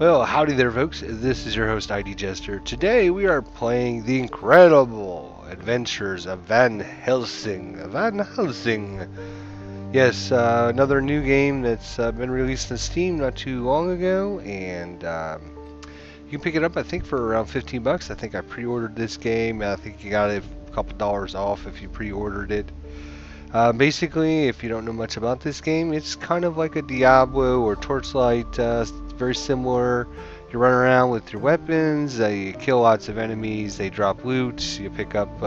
Well, howdy there, folks. This is your host, ID Jester. Today we are playing the incredible adventures of Van Helsing. Van Helsing. Yes, another new game that's been released on Steam not too long ago, and you can pick it up, I think, for around 15 bucks. I think I pre-ordered this game. I think you got it a couple dollars off if you pre-ordered it. Basically, if you don't know much about this game, it's kind of like a Diablo or Torchlight, very similar. You run around with your weapons, you kill lots of enemies, they drop loot, you pick up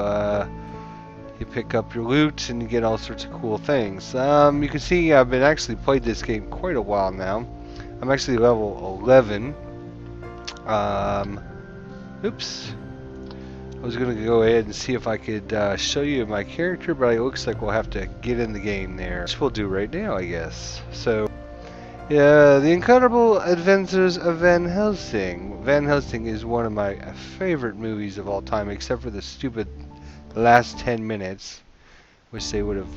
your loot, and you get all sorts of cool things. You can see I've been actually played this game quite a while now. I'm actually level 11. Oops. I was going to go ahead and see if I could show you my character, but it looks like we'll have to get in the game there, which we'll do right now, I guess. So, The Incredible Adventures of Van Helsing. Van Helsing is one of my favorite movies of all time, except for the stupid last 10 minutes, which they would have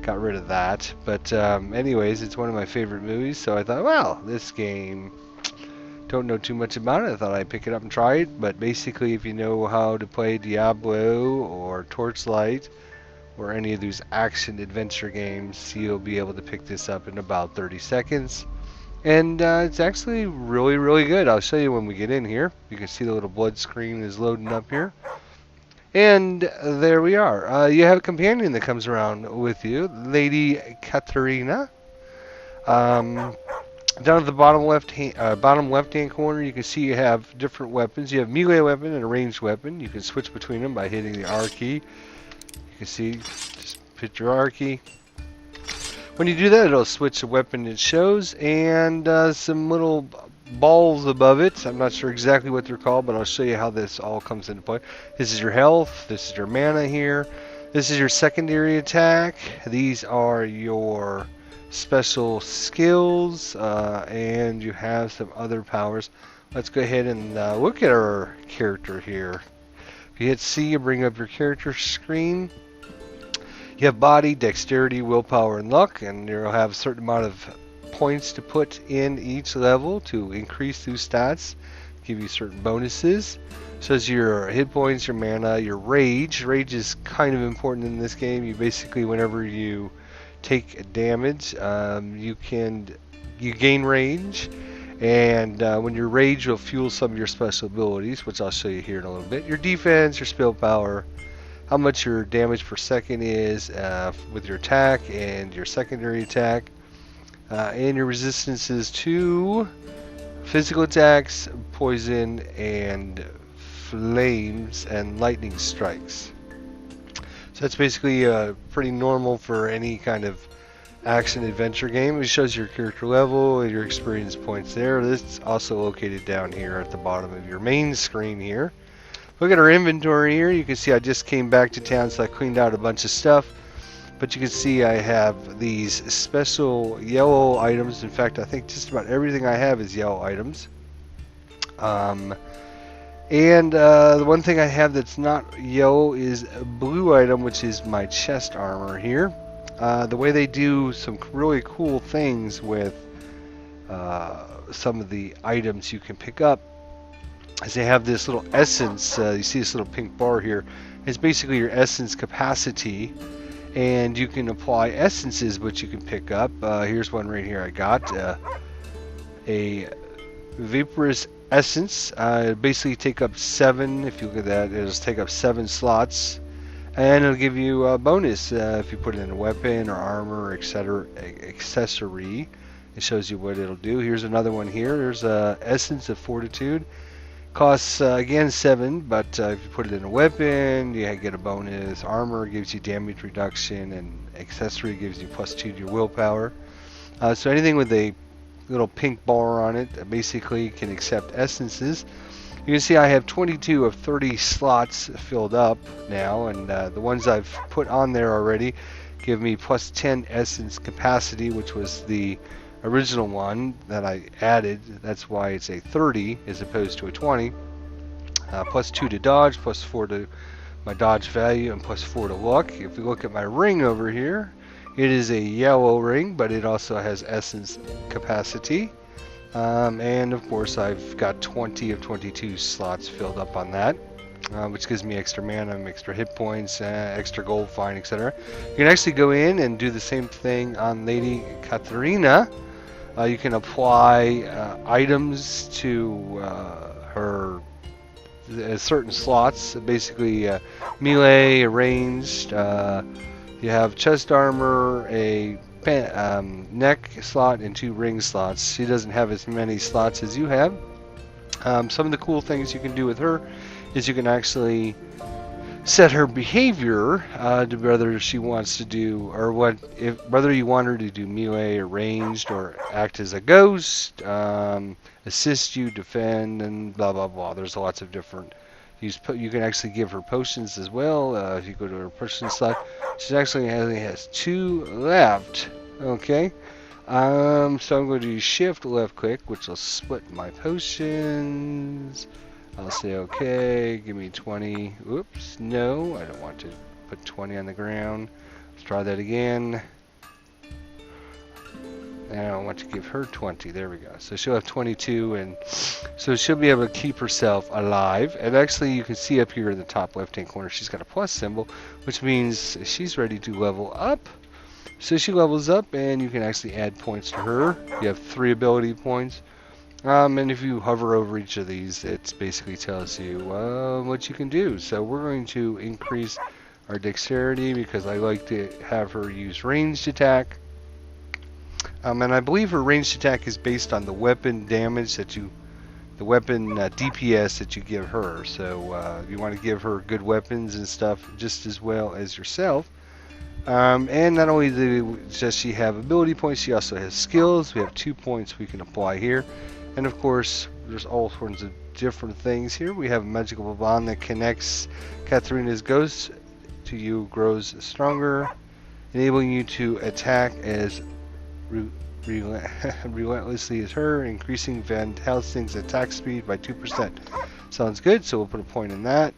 got rid of that. But anyways, it's one of my favorite movies, so I thought, well, this game... Don't know too much about it. I thought I'd pick it up and try it, but basically if you know how to play Diablo or Torchlight or any of those action adventure games, you'll be able to pick this up in about 30 seconds. And it's actually really good. I'll show you when we get in here. You can see the little blood screen is loading up here. And there we are. You have a companion that comes around with you, Lady Katarina. Down at the bottom left-hand corner, you can see you have different weapons. You have melee weapon and a ranged weapon. You can switch between them by hitting the R key. You can see, just hit your R key. When you do that, it'll switch the weapon it shows, and some little balls above it. I'm not sure exactly what they're called, but I'll show you how this all comes into play. This is your health. This is your mana here. This is your secondary attack. These are your special skills, and you have some other powers. Let's go ahead and look at our character here. If you hit C, you bring up your character screen. You have body, dexterity, willpower, and luck, and you'll have a certain amount of points to put in each level to increase those stats, give you certain bonuses. Shows your hit points, your mana, your rage. Rage is kind of important in this game. You basically, whenever you take damage, you gain rage, and when your rage will fuel some of your special abilities, which I'll show you here in a little bit. Your defense, your spell power, how much your damage per second is with your attack and your secondary attack, and your resistances to physical attacks, poison, and flames and lightning strikes. So that's basically pretty normal for any kind of action adventure game. It shows your character level and your experience points there. This is also located down here at the bottom of your main screen here. Look at our inventory here. You can see I just came back to town, so I cleaned out a bunch of stuff. But you can see I have these special yellow items. In fact, I think just about everything I have is yellow items. And the one thing I have that's not yellow is a blue item, which is my chest armor here. The way they do some really cool things with some of the items you can pick up is they have this little essence. You see this little pink bar here. It's basically your essence capacity, and you can apply essences which you can pick up. Here's one right here I got. A vaporous essence. Basically take up 7, if you look at that, it'll take up 7 slots, and it'll give you a bonus if you put it in a weapon or armor or etc. accessory. It shows you what it'll do. Here's another one here. There's essence of fortitude. Costs again 7, but if you put it in a weapon, you get a bonus. Armor gives you damage reduction, and accessory gives you +2 to your willpower. So anything with a little pink bar on it basically can accept essences. You can see I have 22 of 30 slots filled up now, and the ones I've put on there already give me +10 essence capacity, which was the original one that I added. That's why it's a 30 as opposed to a 20. +2 to dodge, +4 to my dodge value, and +4 to luck. If we look at my ring over here, it is a yellow ring, but it also has essence capacity. And of course I've got 20 of 22 slots filled up on that, which gives me extra mana, extra hit points, extra gold fine, etc. You can actually go in and do the same thing on Lady Katarina. You can apply items to her certain slots, basically melee, ranged. You have chest armor, a neck slot, and 2 ring slots. She doesn't have as many slots as you have. Some of the cool things you can do with her is you can actually set her behavior to whether she wants to do, or whether you want her to do melee or ranged, or act as a ghost, assist you, defend, and blah blah blah. There's lots of different. You can actually give her potions as well. If you go to her potion slot, she actually only has 2 left. Okay. So I'm going to use shift left click, which will split my potions. I'll say okay, give me 20. Oops, no, I don't want to put 20 on the ground. Let's try that again. And I want to give her 20. There we go. So she'll have 22, and so she'll be able to keep herself alive. And actually, you can see up here in the top left-hand corner, she's got a plus symbol, which means she's ready to level up. So she levels up, and you can actually add points to her. You have 3 ability points. And if you hover over each of these, it basically tells you what you can do. So we're going to increase our dexterity because I like to have her use ranged attack. And I believe her ranged attack is based on the weapon damage that the weapon DPS that you give her. So you want to give her good weapons and stuff just as well as yourself. And not only does she have ability points, she also has skills. We have 2 points we can apply here. And of course, there's all sorts of different things here. We have a magical bond that connects Katarina's ghost to you, grows stronger, enabling you to attack as relentlessly as her, increasing Van Helsing's attack speed by 2%. Sounds good, so we'll put a point in that.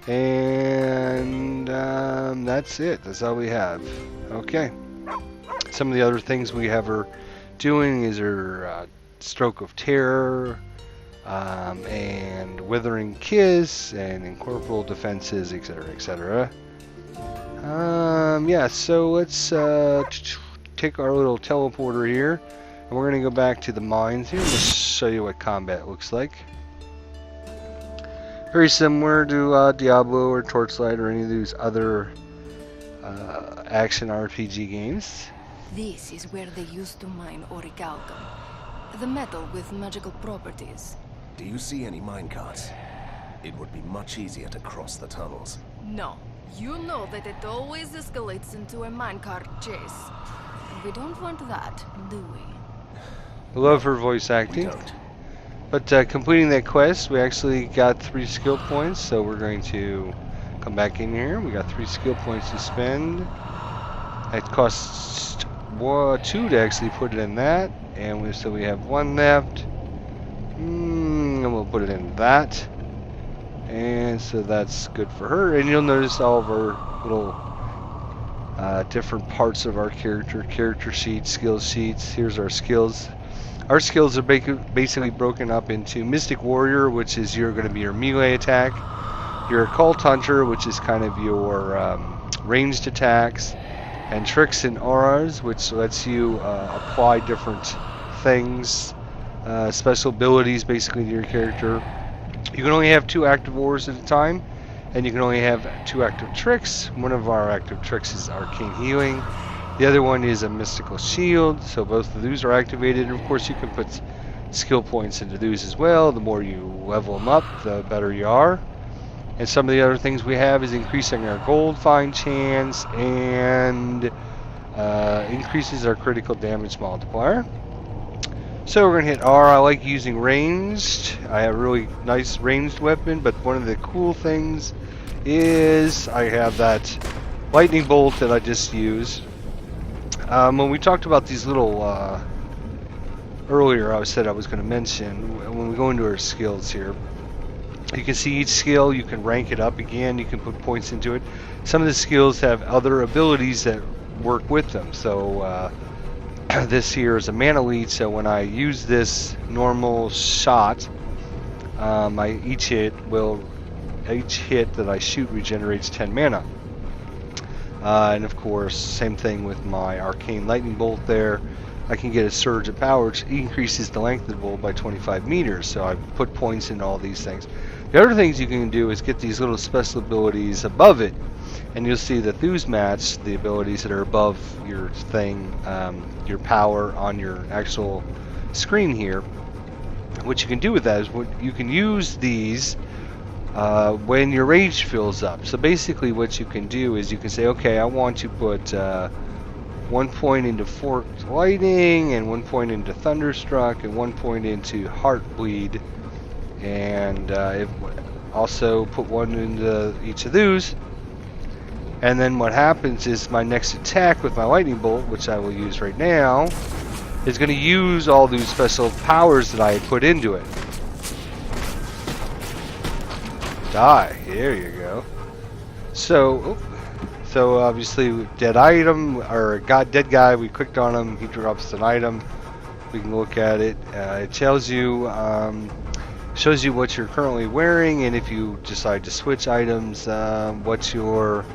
And that's it. That's all we have. Okay. Some of the other things we have her doing is her Stroke of Terror, and Withering Kiss, and Incorporeal Defenses, etc., etc. Yeah, so let's take our little teleporter here, and we're going to go back to the mines here and just show you what combat looks like. Very similar to Diablo or Torchlight or any of these other action RPG games. This is where they used to mine orichalcum, the metal with magical properties. Do you see any minecarts? It would be much easier to cross the tunnels. No. You know that it always escalates into a minecart chase. We don't want that, do we? I love her voice acting. We don't. But completing that quest, we actually got 3 skill points, so we're going to come back in here. We got 3 skill points to spend. It costs 2 to actually put it in that, and so we have 1 left. And we'll put it in that. And so that's good for her. And you'll notice all of our little different parts of our character sheets, skill sheets. Here's our skills. Our skills are basically broken up into Mystic Warrior, which is going to be your melee attack, your Occult Hunter, which is kind of your ranged attacks, and Tricks and Auras, which lets you apply different things, special abilities basically to your character. You can only have 2 active auras at a time, and you can only have 2 active tricks. One of our active tricks is Arcane Healing. The other one is a Mystical Shield, so both of those are activated. And of course, you can put skill points into those as well. The more you level them up, the better you are. And some of the other things we have is increasing our gold find chance and increases our critical damage multiplier. So we're going to hit R. I like using ranged. I have a really nice ranged weapon, but one of the cool things is I have that lightning bolt that I just used. When we talked about these little earlier, I said I was going to mention when we go into our skills here. You can see each skill, you can rank it up again, you can put points into it. Some of the skills have other abilities that work with them. So this here is a mana lead, so when I use this normal shot, each hit that I shoot regenerates 10 mana. And of course, same thing with my arcane lightning bolt there. I can get a surge of power, which increases the length of the bolt by 25 meters. So I put points in all these things. The other things you can do is get these little special abilities above it, and you'll see that those match the abilities that are above your thing, your power on your actual screen here. What you can do with that is you can use these when your rage fills up. So basically what you can do is you can say, okay, I want to put 1 point into Forked Lightning, and 1 point into Thunderstruck, and 1 point into Heartbleed, and also put 1 into each of those. And then what happens is my next attack with my lightning bolt, which I will use right now, is going to use all these special powers that I had put into it. Die. There you go. So obviously, dead item, or dead guy, we clicked on him, he drops an item. We can look at it. It tells you, shows you what you're currently wearing, and if you decide to switch items, what your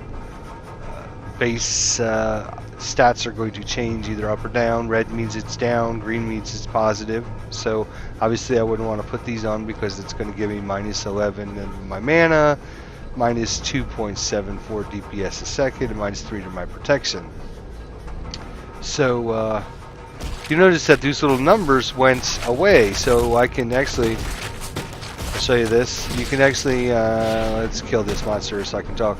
base stats are going to change, either up or down. Red means it's down, green means it's positive. So obviously I wouldn't want to put these on because it's going to give me minus 11 in my mana, minus 2.74 DPS a second, and minus 3 to my protection. So you notice that these little numbers went away, so I can actually, I'll show you this. You can actually, let's kill this monster so I can talk.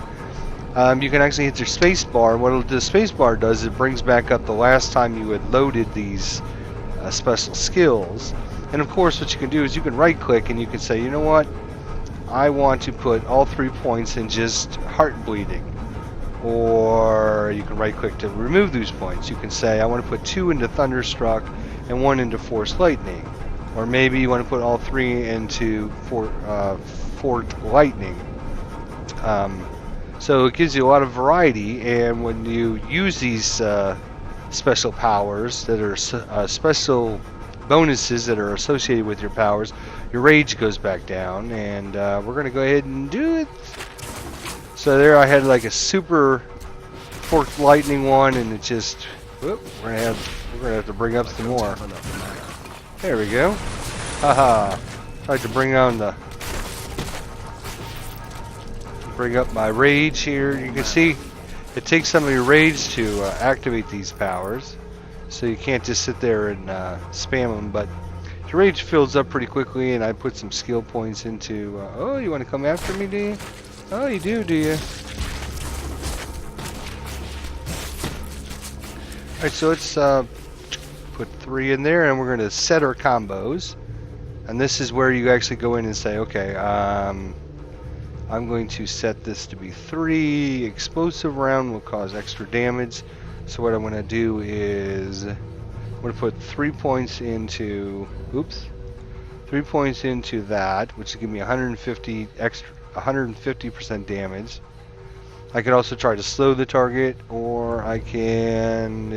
You can actually hit your space bar. What the space bar does, it brings back up the last time you had loaded these special skills. And of course what you can do is you can right click and you can say, you know what, I want to put all 3 points in just heart bleeding. Or you can right click to remove those points. You can say I want to put 2 into Thunderstruck and 1 into Forced Lightning. Or maybe you want to put all 3 into Forked Lightning. So it gives you a lot of variety, and when you use these special powers that are special bonuses that are associated with your powers, your rage goes back down, and we're going to go ahead and do it. So there I had like a super Forked Lightning one, and it just, whoop, we're gonna have to bring up some more. There we go. Haha. Tried to bring up my rage here. You can see it takes some of your rage to activate these powers, so you can't just sit there and spam them, but your rage fills up pretty quickly, and I put some skill points into oh, you want to come after me, do you? Oh, you do you? Alright, so let's put 3 in there, and we're going to set our combos, and this is where you actually go in and say, okay, I'm going to set this to be 3. Explosive round will cause extra damage. So what I'm going to do is I'm going to put 3 points into, 3 points into that, which will give me 150% damage. I could also try to slow the target, or I can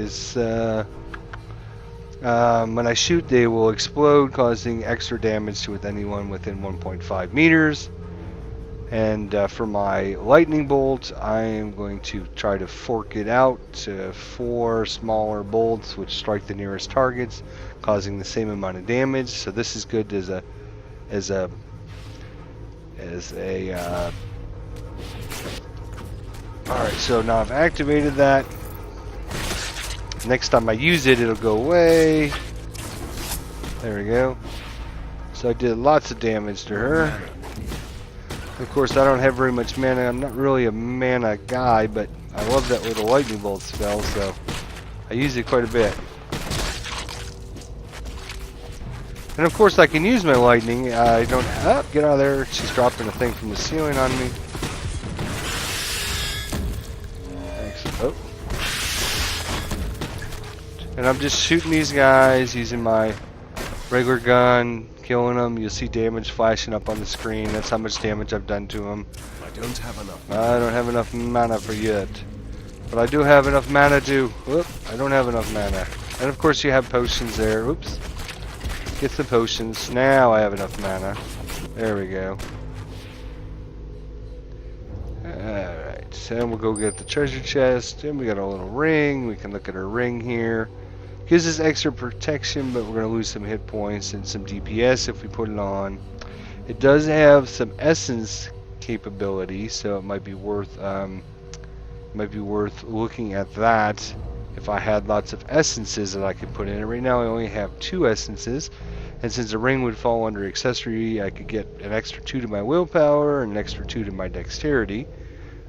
when I shoot, they will explode, causing extra damage to anyone within 1.5 meters. And for my lightning bolt, I am going to try to fork it out to 4 smaller bolts which strike the nearest targets, causing the same amount of damage. So this is good as a alright, so now I've activated that. Next time I use it, it'll go away. There we go. So I did lots of damage to her. Of course, I don't have very much mana. I'm not really a mana guy, but I love that little lightning bolt spell, so I use it quite a bit. And of course, I can use my lightning. I don't. Oh, get out of there! She's dropping a thing from the ceiling on me. Thanks. Oh. And I'm just shooting these guys using my regular gun. Killing them, you'll see damage flashing up on the screen. That's how much damage I've done to them. I don't have enough. I don't have enough mana for yet, but I do have enough mana to. Whoop! I don't have enough mana. And of course you have potions there. Oops. Get the potions. Now I have enough mana. There we go. Alright, so we'll go get the treasure chest. And we got a little ring. We can look at our ring here. Gives us extra protection, but we're going to lose some hit points and some DPS if we put it on. It does have some essence capability, so it might be worth looking at that if I had lots of essences that I could put in it. Right now I only have 2 essences, and since the ring would fall under accessory, I could get an extra 2 to my willpower and an extra 2 to my dexterity,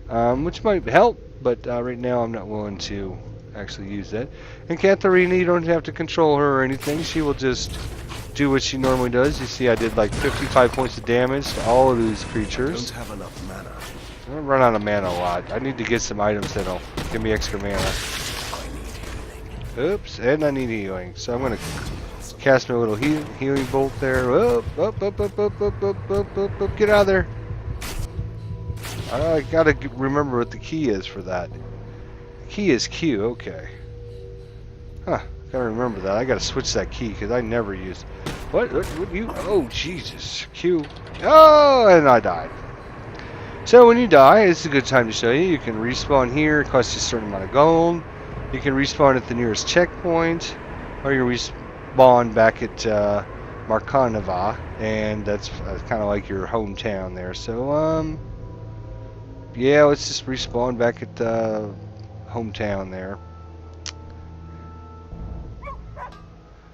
which might help, but right now I'm not willing to actually use that. And Katharina, you don't have to control her or anything. She will just do what she normally does. You see I did like 55 points of damage to all of these creatures. Don't have enough mana. I'm gonna run out of mana a lot. I need to get some items that'll give me extra mana. Oops, and I need healing. So I'm gonna cast my little healing bolt there. Up, get out of there. I gotta remember what the key is for that. The key is Q, okay. Huh, gotta remember that. I gotta switch that key because I never use. What you? Oh, Jesus. Q. Oh, and I died. So when you die, it's a good time to show you. You can respawn here, it costs you a certain amount of gold. You can respawn at the nearest checkpoint, or you respawn back at Markanova, and that's kind of like your hometown there. So, yeah, let's just respawn back at hometown there.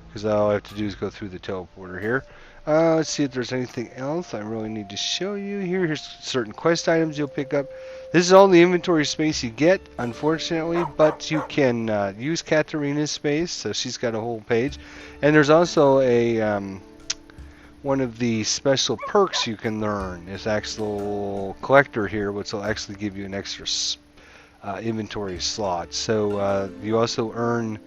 Because all I have to do is go through the teleporter here. Let's see if there's anything else I really need to show you here. Here's certain quest items you'll pick up. This is all the inventory space you get, unfortunately, but you can use Katharina's space, so she's got a whole page. And there's also a one of the special perks you can learn is actual collector here, which will actually give you an extra inventory slot. So you also earn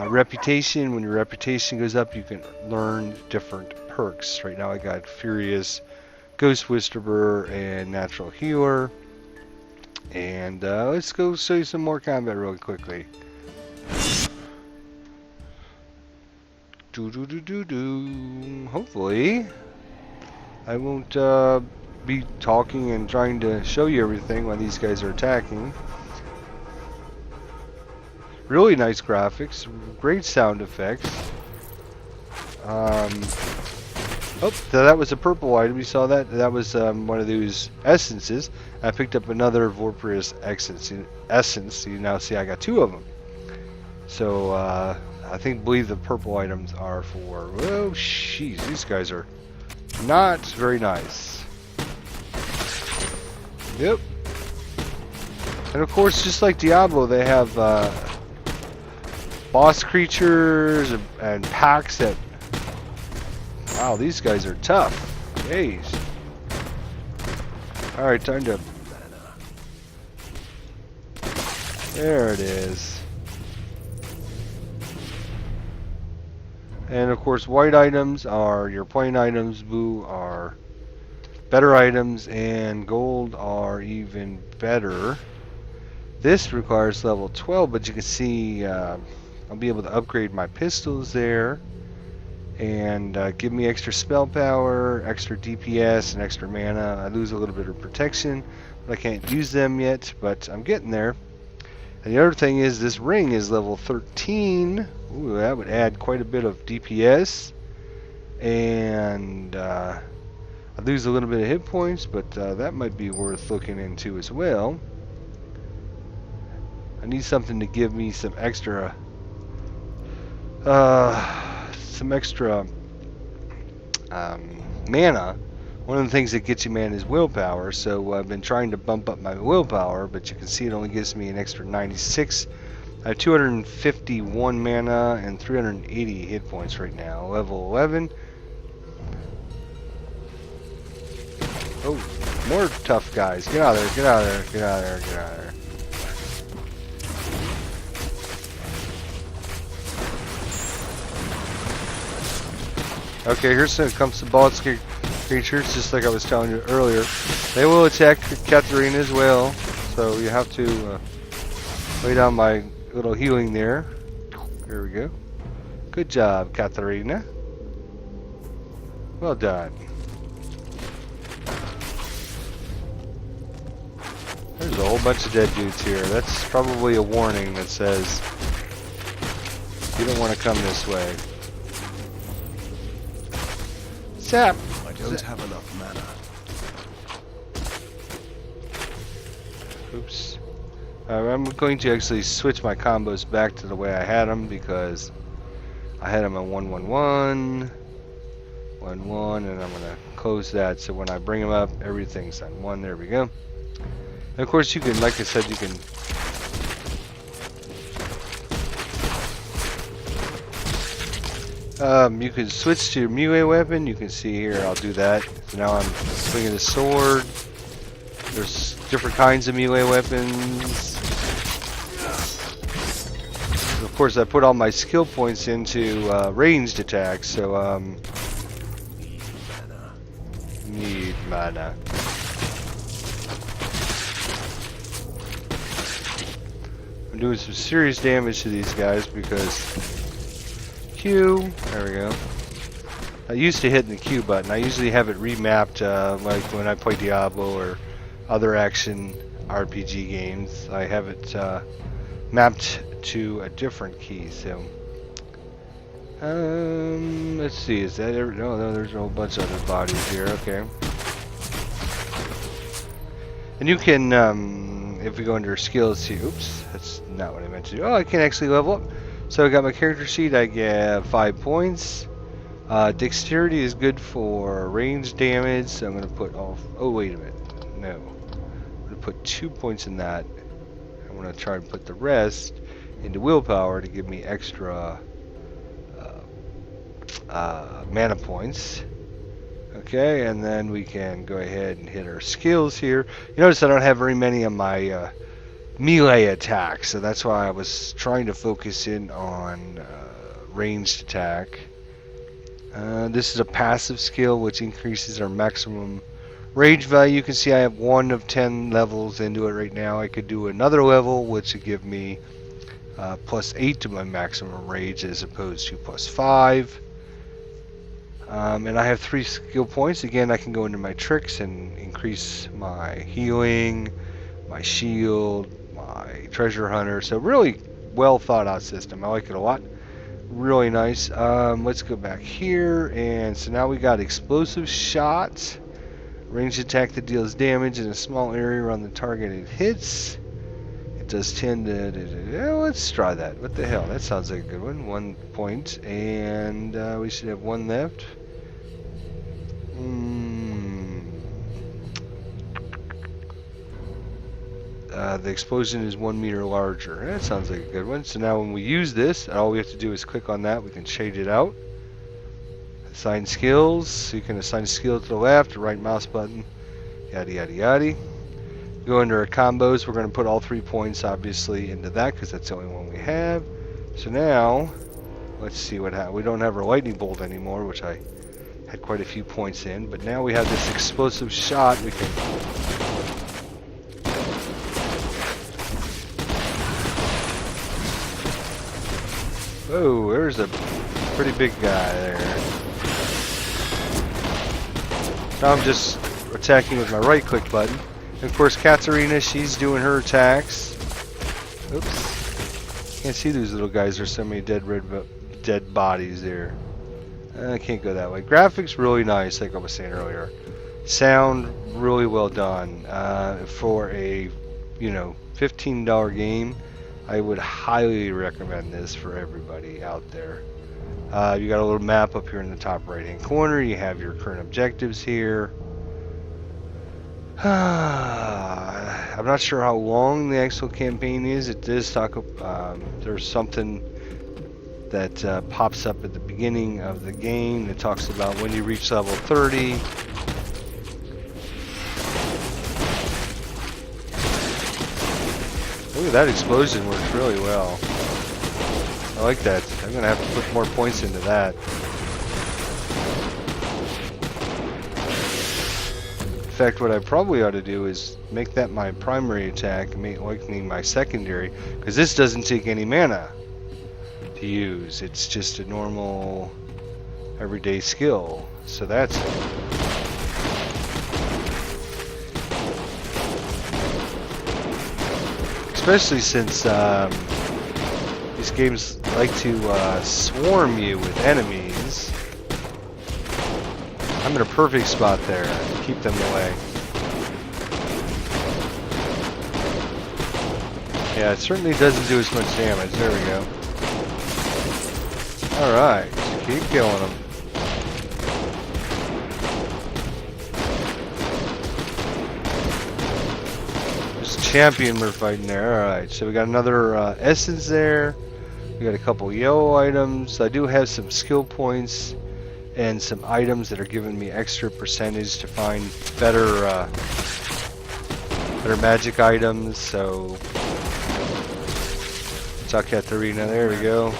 reputation. When your reputation goes up, you can learn different perks. Right now I got Furious, Ghost Whisperer, and Natural Healer. And let's go show you some more combat really quickly. Hopefully I won't be talking and trying to show you everything while these guys are attacking. Really nice graphics, great sound effects. Oh, that was a purple item. You saw that? That was one of those essences. I picked up another Vorpirous essence. You now see I got 2 of them. So I believe the purple items are for. Oh, jeez, these guys are not very nice. Yep. And of course, just like Diablo, they have boss creatures and packs that. Wow, these guys are tough. Jeez. Alright, time to. There it is. And of course, white items are your plain items, blue are better items, and gold are even better. This requires level 12, but you can see I'll be able to upgrade my pistols there. And give me extra spell power, extra DPS, and extra mana. I lose a little bit of protection, but I can't use them yet, but I'm getting there. And the other thing is this ring is level 13. Ooh, that would add quite a bit of DPS. And I lose a little bit of hit points, but that might be worth looking into as well. I need something to give me some extra mana. One of the things that gets you mana is willpower, so I've been trying to bump up my willpower, but you can see it only gives me an extra 96. I have 251 mana and 380 hit points right now. Level 11. Oh, more tough guys. Get out of there, get out of there, get out of there, get out of there. Okay, here's comes the boss creatures, just like I was telling you earlier. They will attack Katharina as well, so you have to lay down my little healing there. There we go. Good job, Katharina. Well done. There's a whole bunch of dead dudes here. That's probably a warning that says you don't want to come this way. Zap! I don't have enough mana. Oops. I'm going to actually switch my combos back to the way I had them because I had them on 1-1-1, 1-1, and I'm going to close that so when I bring them up, everything's on 1. There we go. And of course, you can, like I said, you can switch to your melee weapon. You can see here, I'll do that. So now I'm swinging the sword. There's different kinds of melee weapons. Of course, I put all my skill points into ranged attacks, so need mana. I'm doing some serious damage to these guys because Q, there we go. I used to hit the Q button. I usually have it remapped like when I play Diablo or other action RPG games. I have it mapped to a different key. So let's see, is that every? No, there's a whole bunch of other bodies here. Okay. And you can, if we go under skills here, oops, that's not what I meant to do. Oh, I can actually level up. So I got my character sheet, I get 5 points. Dexterity is good for range damage, so I'm going to put all, oh wait a minute, no. I'm going to put 2 points in that. I'm going to try and put the rest into willpower to give me extra mana points. Okay, and then we can go ahead and hit our skills here. You notice I don't have very many of my melee attacks, so that's why I was trying to focus in on ranged attack. This is a passive skill which increases our maximum rage value. You can see I have 1 of 10 levels into it right now. I could do another level which would give me +8 to my maximum rage as opposed to +5. And I have 3 skill points. Again, I can go into my tricks and increase my healing, my shield, my treasure hunter. So really well thought out system. I like it a lot. Really nice. Let's go back here, and so now we got explosive shot, ranged attack that deals damage in a small area around the target it hits. It does 10 to let's try that. What the hell, that sounds like a good one. 1 point, and we should have 1 left. The explosion is 1 meter larger. That sounds like a good one. So now when we use this, all we have to do is click on that. We can change it out. Assign skills. So you can assign a skill to the left or right mouse button. Yada, yada, yada. Go into our combos. We're going to put all 3 points, obviously, into that because that's the only one we have. So now, let's see what happens. We don't have our lightning bolt anymore, which I had quite a few points in. But now we have this explosive shot. We can... Oh, there's a pretty big guy there. Now I'm just attacking with my right click button. And of course, Katharina, she's doing her attacks. Oops. Can't see these little guys. There's so many dead bodies there. I can't go that way. Graphics really nice, like I was saying earlier. Sound really well done. For a, $15 game, I would highly recommend this for everybody out there. You got a little map up here in the top right hand corner. You have your current objectives here. I'm not sure how long the actual campaign is. It does talk there's something that pops up at the beginning of the game that talks about when you reach level 30. Look at that explosion, works really well. I like that. I'm going to have to put more points into that. In fact, what I probably ought to do is make that my primary attack and make lightning my secondary, because this doesn't take any mana. to use. It's just a normal, everyday skill. So that's it. Especially since these games like to swarm you with enemies. I'm in a perfect spot there to keep them away. Yeah, it certainly doesn't do as much damage. There we go. Alright, just keep killing them. There's a champion we're fighting there. Alright, so we got another essence there. We got a couple yellow items. I do have some skill points and some items that are giving me extra percentage to find better better magic items. So Chuck Katarina, there we go.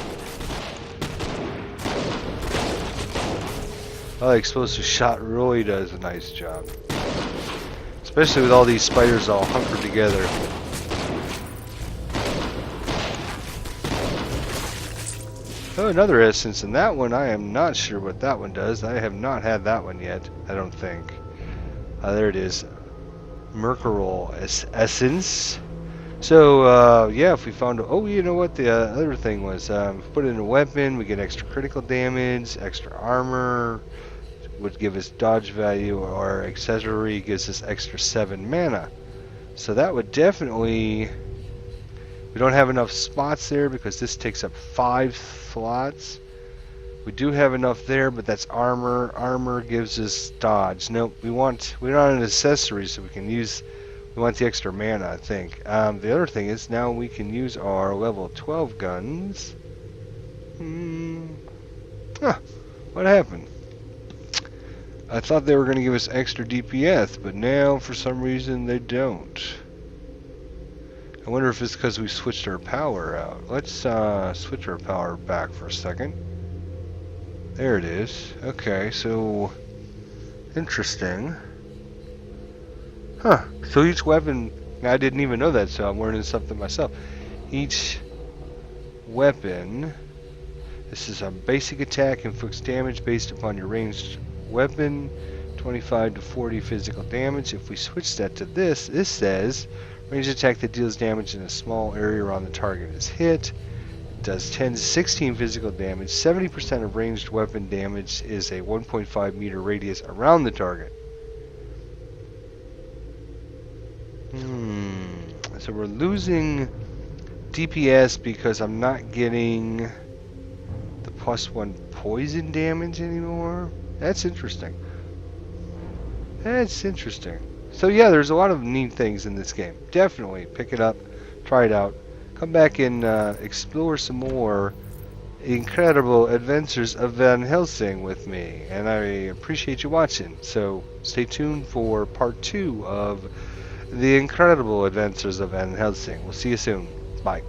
Oh, the explosive shot really does a nice job. Especially with all these spiders all hunkered together. Oh, another essence, and that one I am not sure what that one does. I have not had that one yet, I don't think. There it is. Mercurol essence. So, yeah, if we found... Oh, you know what the other thing was? Put it in a weapon, we get extra critical damage, extra armor, would give us dodge value, or accessory gives us extra 7 mana. So that would definitely... We don't have enough spots there because this takes up 5 slots. We do have enough there, but that's armor. Armor gives us dodge. Nope, we want an accessory so we can use... We want the extra mana, I think. The other thing is now we can use our level 12 guns. Huh, what happened? I thought they were going to give us extra DPS, but now for some reason they don't. I wonder if it's because we switched our power out. Let's switch our power back for a second. There it is. Okay, so interesting. Huh. So each weapon, I didn't even know that, so I'm learning something myself. Each weapon, this is a basic attack, inflicts damage based upon your ranged weapon, 25 to 40 physical damage. If we switch that to this, this says, ranged attack that deals damage in a small area around the target is hit. It does 10 to 16 physical damage. 70% of ranged weapon damage is a 1.5 meter radius around the target. So we're losing DPS because I'm not getting the +1 poison damage anymore. That's interesting. That's interesting. So yeah, there's a lot of neat things in this game. Definitely pick it up, try it out, come back and explore some more incredible adventures of Van Helsing with me. And I appreciate you watching. So stay tuned for part 2 of The Incredible Adventures of Van Helsing. We'll see you soon. Bye.